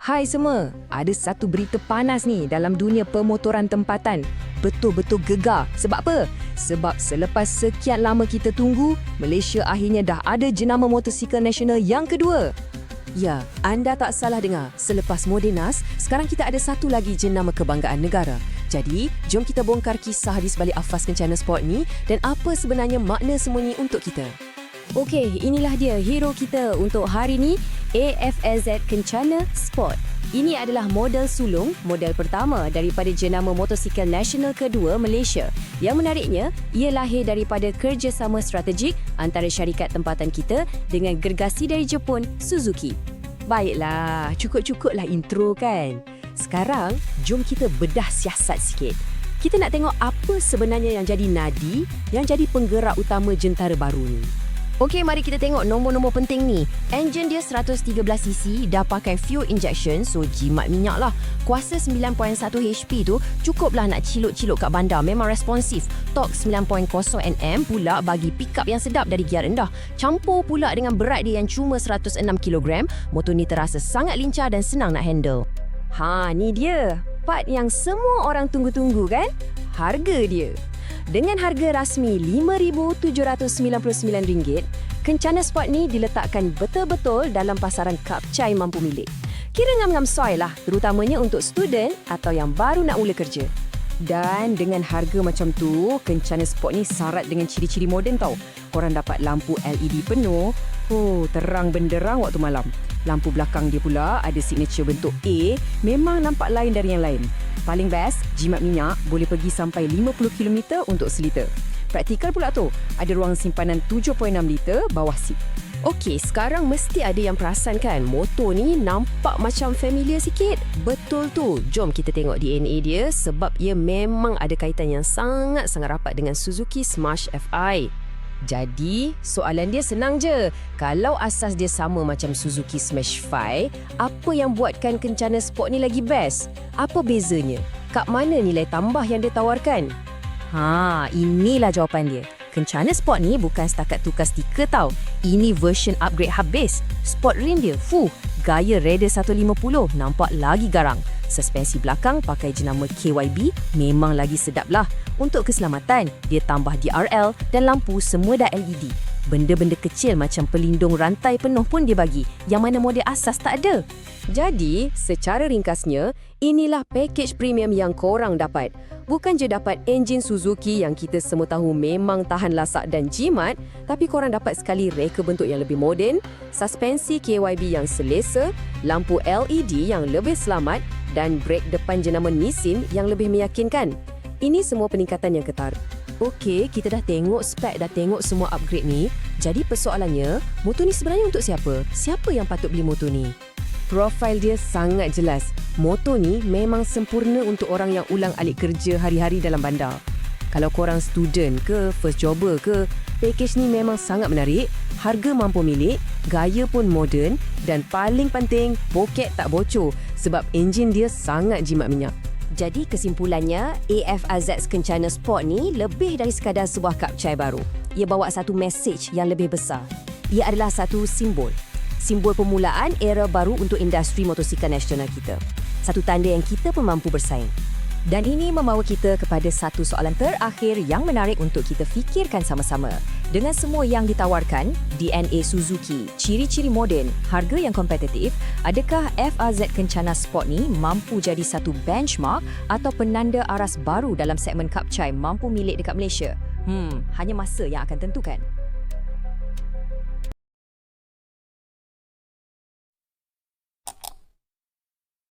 Hai semua, ada satu berita panas ni dalam dunia pemotoran tempatan. Betul-betul gegar. Sebab apa? Sebab selepas sekian lama kita tunggu, Malaysia akhirnya dah ada jenama motosikal nasional yang kedua. Ya, anda tak salah dengar. Selepas Modenas, sekarang kita ada satu lagi jenama kebanggaan negara. Jadi, jom kita bongkar kisah di sebalik afas Kencana Sport ni dan apa sebenarnya makna semua ni untuk kita. Okey, inilah dia hero kita untuk hari ni, AFAZ Kencana Sport. Ini adalah model sulung, model pertama daripada jenama motosikal nasional kedua Malaysia. Yang menariknya, ia lahir daripada kerjasama strategik antara syarikat tempatan kita dengan gergasi dari Jepun, Suzuki. Baiklah, cukup-cukuplah intro kan. Sekarang, jom kita bedah siasat sikit. Kita nak tengok apa sebenarnya yang jadi nadi, yang jadi penggerak utama jentera baru ni. Okey, mari kita tengok nombor-nombor penting ni. Enjin dia 113cc, dah pakai fuel injection, so jimat minyak lah. Kuasa 9.1 HP tu cukuplah nak ciluk-ciluk kat bandar, memang responsif. Torque 9.0 Nm pula bagi pick up yang sedap dari gear rendah. Campur pula dengan berat dia yang cuma 106 kg, motor ni terasa sangat lincah dan senang nak handle. Ni dia, part yang semua orang tunggu-tunggu kan? Harga dia. Dengan harga rasmi RM5,799, Kencana Sport ni diletakkan betul-betul dalam pasaran kapcai mampu milik. Kira ngam-ngam soy lah, terutamanya untuk student atau yang baru nak mula kerja. Dan dengan harga macam tu, Kencana Sport ni syarat dengan ciri-ciri moden tau. Korang dapat lampu LED penuh, terang benderang waktu malam. Lampu belakang dia pula ada signature bentuk A, memang nampak lain dari yang lain. Paling best, jimat minyak boleh pergi sampai 50 km untuk seliter. Praktikal pula tu, ada ruang simpanan 7.6 liter bawah seat. Okey, sekarang mesti ada yang perasan kan, motor ni nampak macam familiar sikit. Betul tu, jom kita tengok DNA dia sebab ia memang ada kaitan yang sangat-sangat rapat dengan Suzuki Smash FI. Jadi, soalan dia senang je. Kalau asas dia sama macam Suzuki Smash 5, apa yang buatkan Kencana Sport ni lagi best? Apa bezanya? Kat mana nilai tambah yang dia tawarkan? Inilah jawapan dia. Kencana Sport ni bukan setakat tukar stiker tau. Ini version upgrade habis. Sport rim dia, gaya Raider 150, nampak lagi garang. Suspensi belakang pakai jenama KYB, memang lagi sedap lah. Untuk keselamatan, dia tambah DRL dan lampu semua dah LED. Benda-benda kecil macam pelindung rantai penuh pun dia bagi, yang mana model asas tak ada. Jadi, secara ringkasnya, inilah package premium yang korang dapat. Bukan je dapat enjin Suzuki yang kita semua tahu memang tahan lasak dan jimat, tapi korang dapat sekali reka bentuk yang lebih moden, suspensi KYB yang selesa, lampu LED yang lebih selamat dan brek depan jenama Nissin yang lebih meyakinkan. Ini semua peningkatan yang ketar. Okey, kita dah tengok spek, dah tengok semua upgrade ni. Jadi persoalannya, motor ni sebenarnya untuk siapa? Siapa yang patut beli motor ni? Profil dia sangat jelas. Motor ni memang sempurna untuk orang yang ulang alik kerja hari-hari dalam bandar. Kalau korang student ke, first jobber ke, package ni memang sangat menarik, harga mampu milik, gaya pun moden dan paling penting, poket tak bocor sebab enjin dia sangat jimat minyak. Jadi kesimpulannya, AFAZ Kencana Sport ni lebih dari sekadar sebuah kapcai baru. Ia bawa satu mesej yang lebih besar. Ia adalah satu simbol. Simbol permulaan era baru untuk industri motosikal nasional kita. Satu tanda yang kita pun mampu bersaing. Dan ini membawa kita kepada satu soalan terakhir yang menarik untuk kita fikirkan sama-sama. Dengan semua yang ditawarkan, DNA Suzuki, ciri-ciri moden, harga yang kompetitif, adakah FAZ Kencana Sport ni mampu jadi satu benchmark atau penanda aras baru dalam segmen kapcai mampu milik dekat Malaysia? Hanya masa yang akan tentukan.